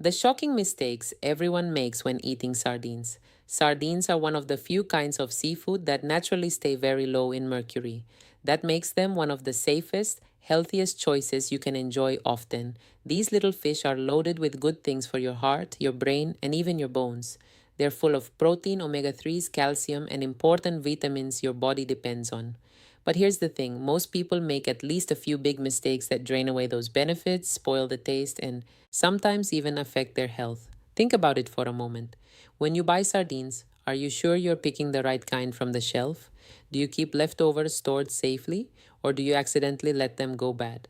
The shocking mistakes everyone makes when eating sardines. Sardines are one of the few kinds of seafood that naturally stay very low in mercury. That makes them one of the safest, healthiest choices you can enjoy often. These little fish are loaded with good things for your heart, your brain, and even your bones. They're full of protein, omega 3s, calcium, and important vitamins your body depends on. But here's the thing, most people make at least a few big mistakes that drain away those benefits, spoil the taste, and sometimes even affect their health. Think about it for a moment. When you buy sardines, are you sure you're picking the right kind from the shelf? Do you keep leftovers stored safely, or do you accidentally let them go bad?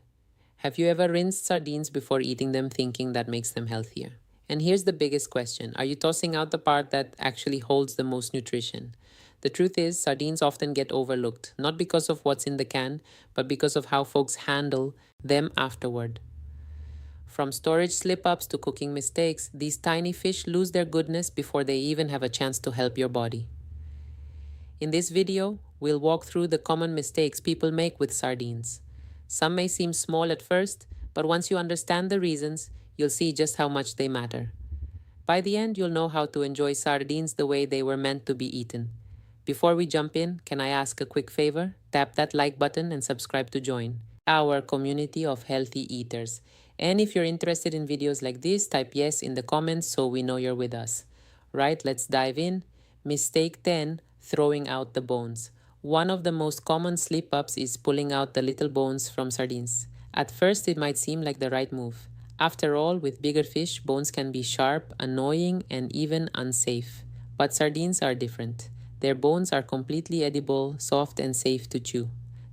Have you ever rinsed sardines before eating them thinking that makes them healthier? And here's the biggest question, are you tossing out the part that actually holds the most nutrition? The truth is, sardines often get overlooked, not because of what's in the can, but because of how folks handle them afterward. From storage slip ups to cooking mistakes, these tiny fish lose their goodness before they even have a chance to help your body. In this video, we'll walk through the common mistakes people make with sardines. Some may seem small at first, but once you understand the reasons, you'll see just how much they matter. By the end, you'll know how to enjoy sardines the way they were meant to be eaten. Before we jump in, can I ask a quick favor? Tap that like button and subscribe to join our community of healthy eaters. And if you're interested in videos like this, type yes in the comments so we know you're with us. Right, let's dive in. Mistake 10, throwing out the bones. One of the most common slip-ups is pulling out the little bones from sardines. At first, it might seem like the right move. After all, with bigger fish, bones can be sharp, annoying, and even unsafe. But sardines are different. Their bones are completely edible, soft, and safe to chew.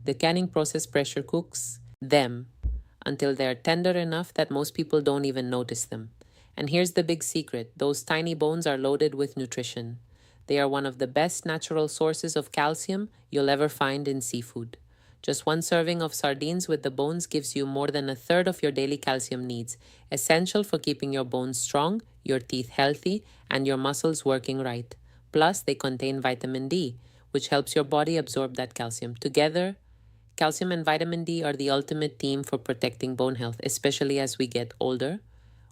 The canning process pressure cooks them until they are tender enough that most people don't even notice them. And here's the big secret, those tiny bones are loaded with nutrition. They are one of the best natural sources of calcium you'll ever find in seafood. Just one serving of sardines with the bones gives you more than a third of your daily calcium needs, essential for keeping your bones strong, your teeth healthy, and your muscles working right. Plus, they contain vitamin D, which helps your body absorb that calcium. Together, calcium and vitamin D are the ultimate team for protecting bone health, especially as we get older.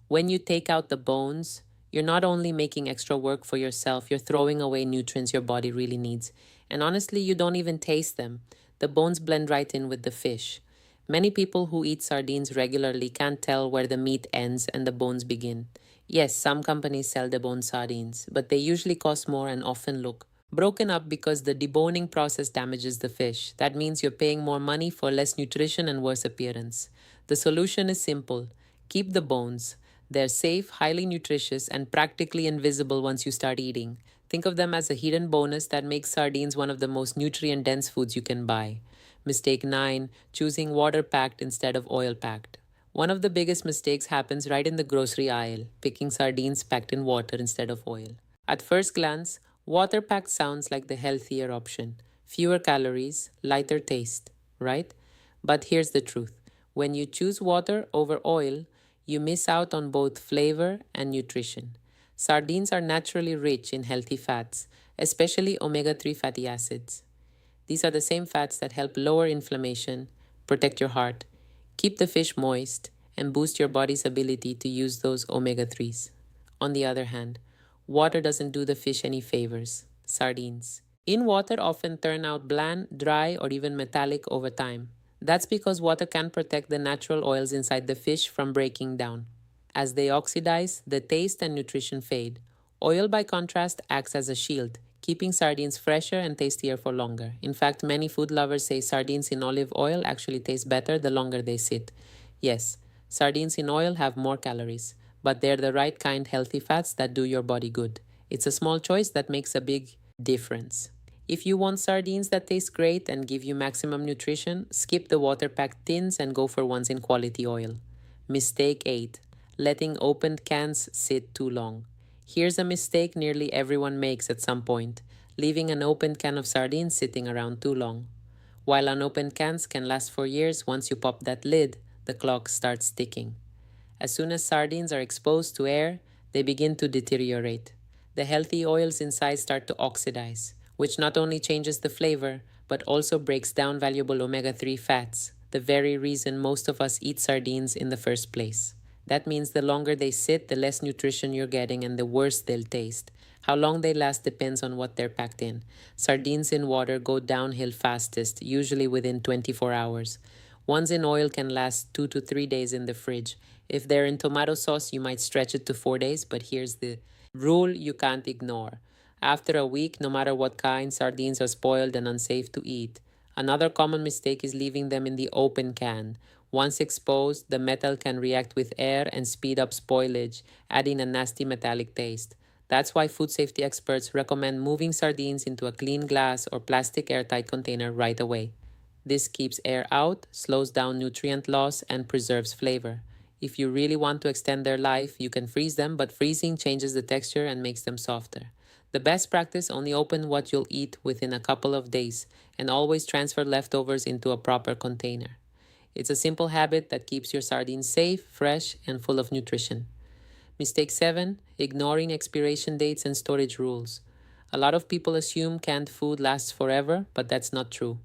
When you take out the bones, you're not only making extra work for yourself, you're throwing away nutrients your body really needs. And honestly, you don't even taste them. The bones blend right in with the fish. Many people who eat sardines regularly can't tell where the meat ends and the bones begin. Yes, some companies sell deboned sardines, but they usually cost more and often look broken up because the deboning process damages the fish. That means you're paying more money for less nutrition and worse appearance. The solution is simple. Keep the bones. They're safe, highly nutritious, and practically invisible once you start eating. Think of them as a hidden bonus that makes sardines one of the most nutrient-dense foods you can buy. Mistake 9, choosing water-packed instead of oil-packed. One of the biggest mistakes happens right in the grocery aisle, picking sardines packed in water instead of oil. At first glance, water packed sounds like the healthier option. Fewer calories, lighter taste, right? But here's the truth. When you choose water over oil, you miss out on both flavor and nutrition. Sardines are naturally rich in healthy fats, especially omega 3 fatty acids. These are the same fats that help lower inflammation, protect your heart, keep the fish moist, and boost your body's ability to use those omega 3s. On the other hand, water doesn't do the fish any favors. Sardines in water often turn out bland, dry, or even metallic over time. That's because water can protect the natural oils inside the fish from breaking down. As they oxidize, the taste and nutrition fade. Oil, by contrast, acts as a shield, keeping sardines fresher and tastier for longer. In fact, many food lovers say sardines in olive oil actually taste better the longer they sit. Yes, sardines in oil have more calories, but they're the right kind healthy fats that do your body good. It's a small choice that makes a big difference. If you want sardines that taste great and give you maximum nutrition, skip the water-packed tins and go for ones in quality oil. Mistake 8. Letting opened cans sit too long. Here's a mistake nearly everyone makes at some point, leaving an opened can of sardines sitting around too long. While unopened cans can last for years, once you pop that lid, the clock starts ticking. As soon as sardines are exposed to air, they begin to deteriorate. The healthy oils inside start to oxidize, which not only changes the flavor, but also breaks down valuable omega 3 fats, the very reason most of us eat sardines in the first place. That means the longer they sit, the less nutrition you're getting and the worse they'll taste. How long they last depends on what they're packed in. Sardines in water go downhill fastest, usually within 24 hours. Ones in oil can last 2 to 3 days in the fridge. If they're in tomato sauce, you might stretch it to 4 days, but here's the rule you can't ignore. After a week, no matter what kind, sardines are spoiled and unsafe to eat. Another common mistake is leaving them in the open can. Once exposed, the metal can react with air and speed up spoilage, adding a nasty metallic taste. That's why food safety experts recommend moving sardines into a clean glass or plastic airtight container right away. This keeps air out, slows down nutrient loss, and preserves flavor. If you really want to extend their life, you can freeze them, but freezing changes the texture and makes them softer. The best practice: only open what you'll eat within a couple of days, and always transfer leftovers into a proper container. It's a simple habit that keeps your sardines safe, fresh, and full of nutrition. Mistake 7: ignoring expiration dates and storage rules. A lot of people assume canned food lasts forever, but that's not true.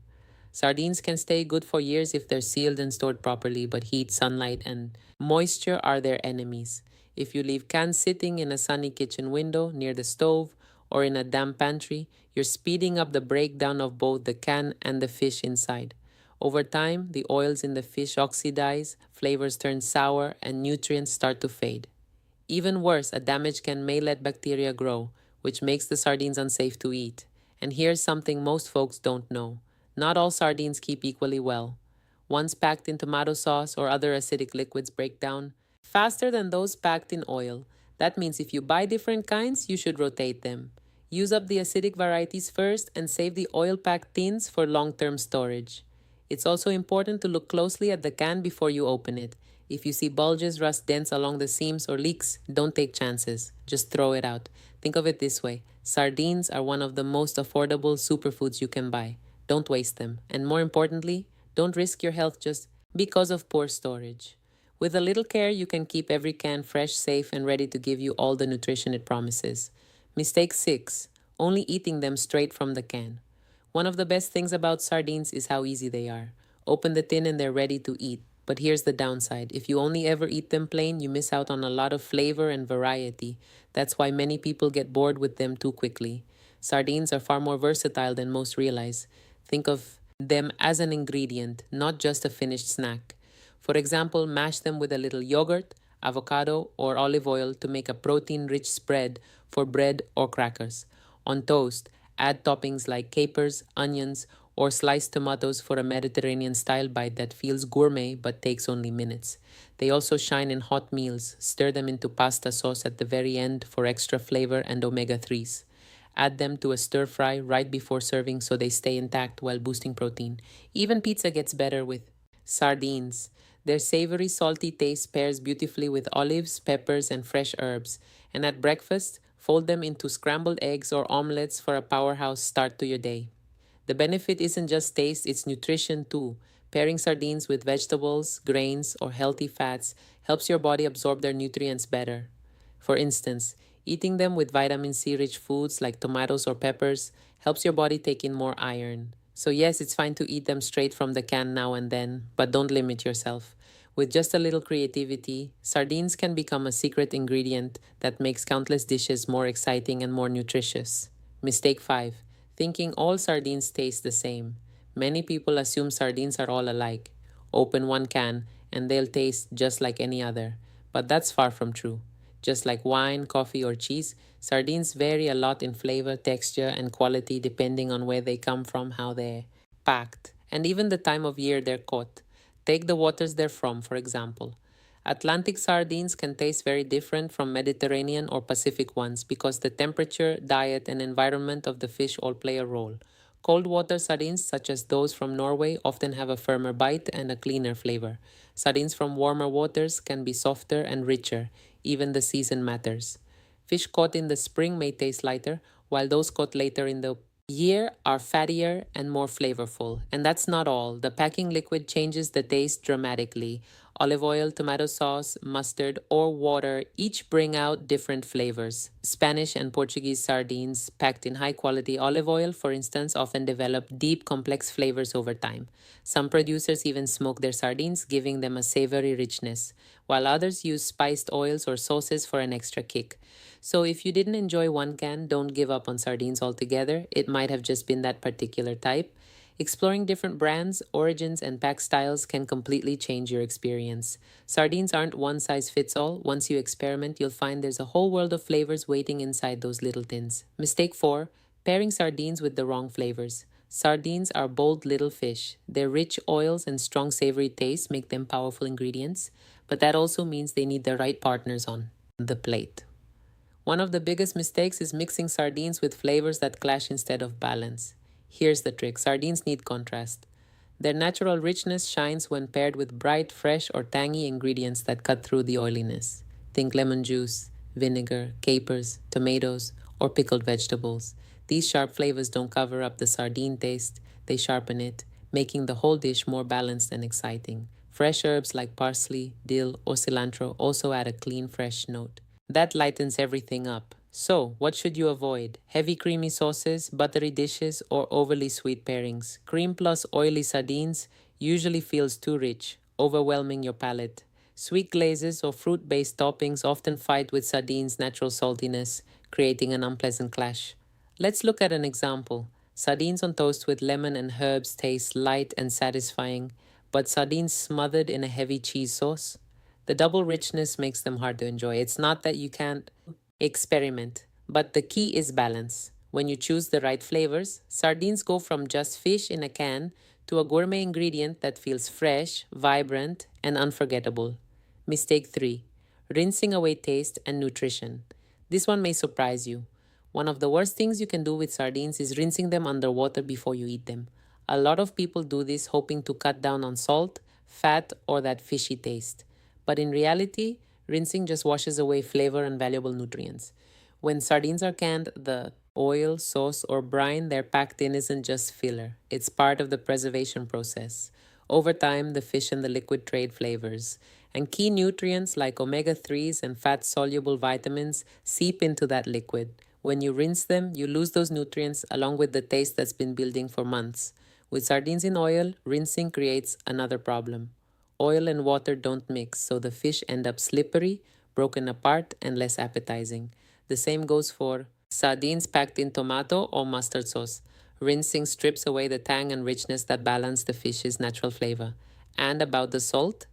Sardines can stay good for years if they're sealed and stored properly, but heat, sunlight, and moisture are their enemies. If you leave cans sitting in a sunny kitchen window, near the stove, or in a damp pantry, you're speeding up the breakdown of both the can and the fish inside. Over time, the oils in the fish oxidize, flavors turn sour, and nutrients start to fade. Even worse, a damaged can may let bacteria grow, which makes the sardines unsafe to eat. And here's something most folks don't know: not all sardines keep equally well. Ones packed in tomato sauce or other acidic liquids break down faster than those packed in oil. That means if you buy different kinds, you should rotate them. Use up the acidic varieties first and save the oil packed tins for long term storage. It's also important to look closely at the can before you open it. If you see bulges, rust, dents along the seams, or leaks, don't take chances. Just throw it out. Think of it this way: sardines are one of the most affordable superfoods you can buy. Don't waste them. And more importantly, don't risk your health just because of poor storage. With a little care, you can keep every can fresh, safe, and ready to give you all the nutrition it promises. Mistake 6: only eating them straight from the can. One of the best things about sardines is how easy they are. Open the tin and they're ready to eat. But here's the downside: if you only ever eat them plain, you miss out on a lot of flavor and variety. That's why many people get bored with them too quickly. Sardines are far more versatile than most realize. Think of them as an ingredient, not just a finished snack. For example, mash them with a little yogurt, avocado, or olive oil to make a protein rich spread for bread or crackers. On toast, add toppings like capers, onions, or sliced tomatoes for a Mediterranean style bite that feels gourmet but takes only minutes. They also shine in hot meals. Stir them into pasta sauce at the very end for extra flavor and omega 3s. Add them to a stir fry right before serving so they stay intact while boosting protein. Even pizza gets better with sardines. Their savory, salty taste pairs beautifully with olives, peppers, and fresh herbs. And at breakfast, fold them into scrambled eggs or omelets for a powerhouse start to your day. The benefit isn't just taste, it's nutrition too. Pairing sardines with vegetables, grains, or healthy fats helps your body absorb their nutrients better. For instance, eating them with vitamin C rich foods like tomatoes or peppers helps your body take in more iron. So, yes, it's fine to eat them straight from the can now and then, but don't limit yourself. With just a little creativity, sardines can become a secret ingredient that makes countless dishes more exciting and more nutritious. Mistake 5: thinking all sardines taste the same. Many people assume sardines are all alike. Open one can and they'll taste just like any other. But that's far from true. Just like wine, coffee, or cheese, sardines vary a lot in flavor, texture, and quality depending on where they come from, how they're packed, and even the time of year they're caught. Take the waters they're from, for example. Atlantic sardines can taste very different from Mediterranean or Pacific ones because the temperature, diet, and environment of the fish all play a role. Cold water sardines, such as those from Norway, often have a firmer bite and a cleaner flavor. Sardines from warmer waters can be softer and richer. Even the season matters. Fish caught in the spring may taste lighter, while those caught later in the year are fattier and more flavorful. And that's not all. The packing liquid changes the taste dramatically. Olive oil, tomato sauce, mustard, or water each bring out different flavors. Spanish and Portuguese sardines packed in high quality olive oil, for instance, often develop deep, complex flavors over time. Some producers even smoke their sardines, giving them a savory richness, while others use spiced oils or sauces for an extra kick. So if you didn't enjoy one can, don't give up on sardines altogether. It might have just been that particular type. Exploring different brands, origins, and pack styles can completely change your experience. Sardines aren't one size fits all. Once you experiment, you'll find there's a whole world of flavors waiting inside those little tins. Mistake 4: pairing sardines with the wrong flavors. Sardines are bold little fish. Their rich oils and strong savory taste make them powerful ingredients, but that also means they need the right partners on the plate. One of the biggest mistakes is mixing sardines with flavors that clash instead of balance. Here's the trick: sardines need contrast. Their natural richness shines when paired with bright, fresh, or tangy ingredients that cut through the oiliness. Think lemon juice, vinegar, capers, tomatoes, or pickled vegetables. These sharp flavors don't cover up the sardine taste, they sharpen it, making the whole dish more balanced and exciting. Fresh herbs like parsley, dill, or cilantro also add a clean, fresh note. That lightens everything up. So, what should you avoid? Heavy creamy sauces, buttery dishes, or overly sweet pairings. Cream plus oily sardines usually feels too rich, overwhelming your palate. Sweet glazes or fruit based toppings often fight with sardines' natural saltiness, creating an unpleasant clash. Let's look at an example. Sardines on toast with lemon and herbs taste light and satisfying, but sardines smothered in a heavy cheese sauce? The double richness makes them hard to enjoy. It's not that you can't experiment, but the key is balance. When you choose the right flavors, sardines go from just fish in a can to a gourmet ingredient that feels fresh, vibrant, and unforgettable. Mistake 3: rinsing away taste and nutrition. This one may surprise you. One of the worst things you can do with sardines is rinsing them under water before you eat them. A lot of people do this hoping to cut down on salt, fat, or that fishy taste. But in reality, rinsing just washes away flavor and valuable nutrients. When sardines are canned, the oil, sauce, or brine they're packed in isn't just filler, it's part of the preservation process. Over time, the fish and the liquid trade flavors, and key nutrients like omega 3s and fat soluble vitamins seep into that liquid. When you rinse them, you lose those nutrients along with the taste that's been building for months. With sardines in oil, rinsing creates another problem. Oil and water don't mix, so the fish end up slippery, broken apart, and less appetizing. The same goes for sardines packed in tomato or mustard sauce. Rinsing strips away the tang and richness that balance the fish's natural flavor. And about the salt?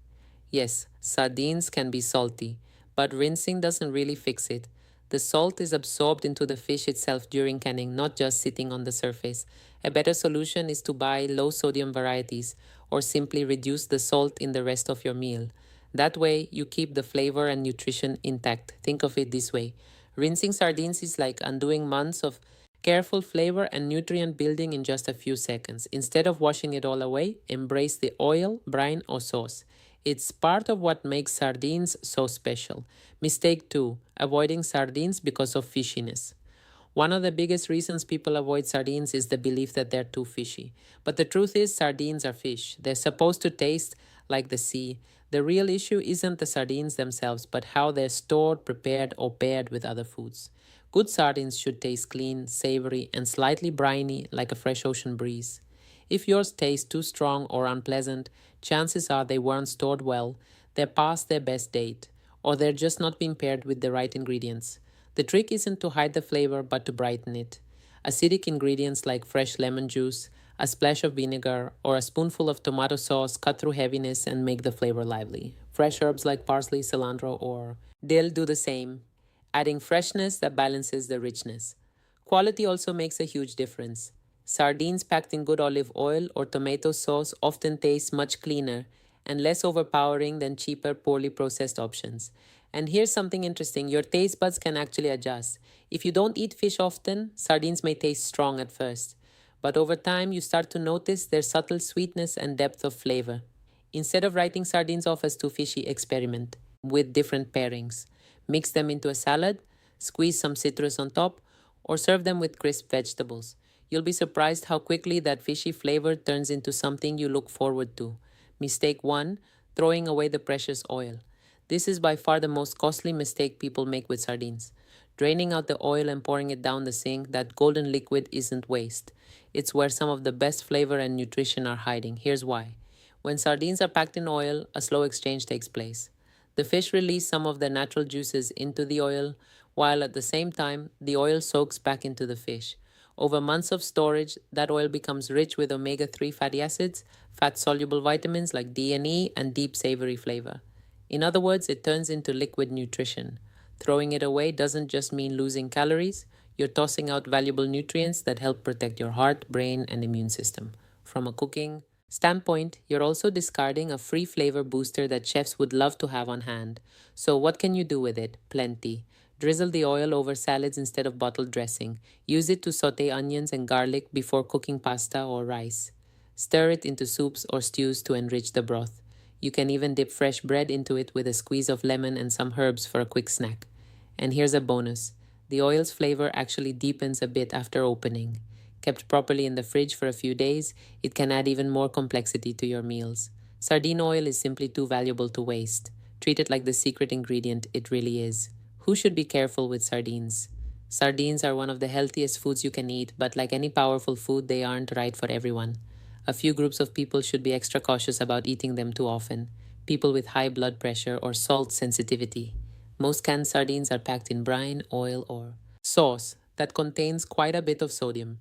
Yes, sardines can be salty, but rinsing doesn't really fix it. The salt is absorbed into the fish itself during canning, not just sitting on the surface. A better solution is to buy low sodium varieties or simply reduce the salt in the rest of your meal. That way, you keep the flavor and nutrition intact. Think of it this way: rinsing sardines is like undoing months of careful flavor and nutrient building in just a few seconds. Instead of washing it all away, embrace the oil, brine, or sauce. It's part of what makes sardines so special. Mistake 2: avoiding sardines because of fishiness. One of the biggest reasons people avoid sardines is the belief that they're too fishy. But the truth is, sardines are fish. They're supposed to taste like the sea. The real issue isn't the sardines themselves, but how they're stored, prepared, or paired with other foods. Good sardines should taste clean, savory, and slightly briny like a fresh ocean breeze. If yours tastes too strong or unpleasant, chances are they weren't stored well, they're past their best date, or they're just not being paired with the right ingredients. The trick isn't to hide the flavor, but to brighten it. Acidic ingredients like fresh lemon juice, a splash of vinegar, or a spoonful of tomato sauce cut through heaviness and make the flavor lively. Fresh herbs like parsley, cilantro, or dill do the same, adding freshness that balances the richness. Quality also makes a huge difference. Sardines packed in good olive oil or tomato sauce often taste much cleaner and less overpowering than cheaper, poorly processed options. And here's something interesting: your taste buds can actually adjust. If you don't eat fish often, sardines may taste strong at first, but over time you start to notice their subtle sweetness and depth of flavor. Instead of writing sardines off as too fishy, experiment with different pairings. Mix them into a salad, squeeze some citrus on top, or serve them with crisp vegetables. You'll be surprised how quickly that fishy flavor turns into something you look forward to. Mistake 1: throwing away the precious oil. This is by far the most costly mistake people make with sardines. Draining out the oil and pouring it down the sink, that golden liquid isn't waste. It's where some of the best flavor and nutrition are hiding. Here's why. When sardines are packed in oil, a slow exchange takes place. The fish release some of their natural juices into the oil, while at the same time, the oil soaks back into the fish. Over months of storage, that oil becomes rich with omega 3 fatty acids, fat soluble vitamins like D and E, and deep savory flavor. In other words, it turns into liquid nutrition. Throwing it away doesn't just mean losing calories, you're tossing out valuable nutrients that help protect your heart, brain, and immune system. From a cooking standpoint, you're also discarding a free flavor booster that chefs would love to have on hand. So, what can you do with it? Plenty. Drizzle the oil over salads instead of bottled dressing. Use it to saute onions and garlic before cooking pasta or rice. Stir it into soups or stews to enrich the broth. You can even dip fresh bread into it with a squeeze of lemon and some herbs for a quick snack. And here's a bonus. The oil's flavor actually deepens a bit after opening. Kept properly in the fridge for a few days, it can add even more complexity to your meals. Sardine oil is simply too valuable to waste. Treat it like the secret ingredient it really is. Who should be careful with sardines? Sardines are one of the healthiest foods you can eat, but like any powerful food, they aren't right for everyone. A few groups of people should be extra cautious about eating them too often. People with high blood pressure or salt sensitivity. Most canned sardines are packed in brine, oil, or sauce that contains quite a bit of sodium.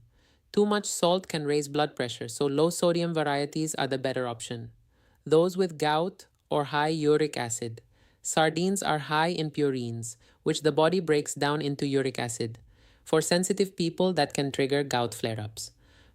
Too much salt can raise blood pressure, so low sodium varieties are the better option. Those with gout or high uric acid. Sardines are high in purines, which the body breaks down into uric acid. For sensitive people, that can trigger gout flare ups.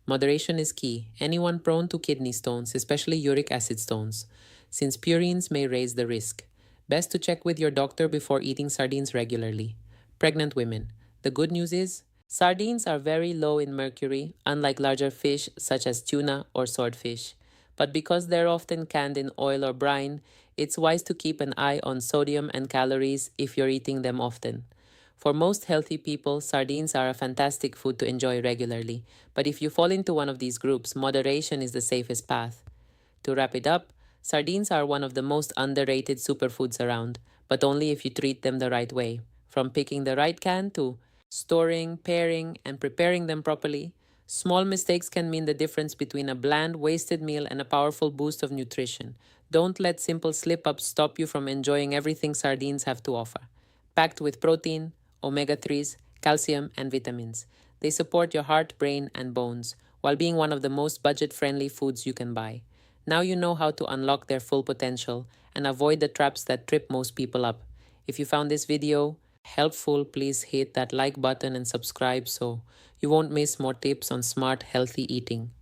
Moderation is key. Anyone prone to kidney stones, especially uric acid stones, since purines may raise the risk. Best to check with your doctor before eating sardines regularly. Pregnant women. The good news is, sardines are very low in mercury, unlike larger fish such as tuna or swordfish. But because they're often canned in oil or brine, it's wise to keep an eye on sodium and calories if you're eating them often. For most healthy people, sardines are a fantastic food to enjoy regularly, but if you fall into one of these groups, moderation is the safest path. To wrap it up, sardines are one of the most underrated superfoods around, but only if you treat them the right way. From picking the right can to storing, pairing, and preparing them properly, small mistakes can mean the difference between a bland, wasted meal and a powerful boost of nutrition. Don't let simple slip ups stop you from enjoying everything sardines have to offer. Packed with protein, omega 3s, calcium, and vitamins. They support your heart, brain, and bones, while being one of the most budget friendly foods you can buy. Now you know how to unlock their full potential and avoid the traps that trip most people up. If you found this video helpful, please hit that like button and subscribe so you won't miss more tips on smart, healthy eating.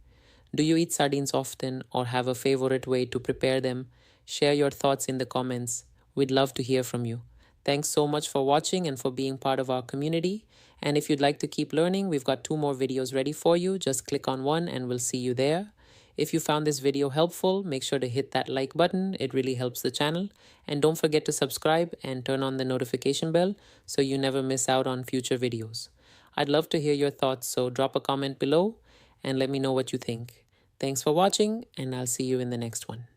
Do you eat sardines often or have a favorite way to prepare them? Share your thoughts in the comments. We'd love to hear from you. Thanks so much for watching and for being part of our community. And if you'd like to keep learning, we've got 2 more videos ready for you. Just click on one and we'll see you there. If you found this video helpful, make sure to hit that like button. It really helps the channel. And don't forget to subscribe and turn on the notification bell so you never miss out on future videos. I'd love to hear your thoughts, so drop a comment below and let me know what you think. Thanks for watching, and I'll see you in the next one.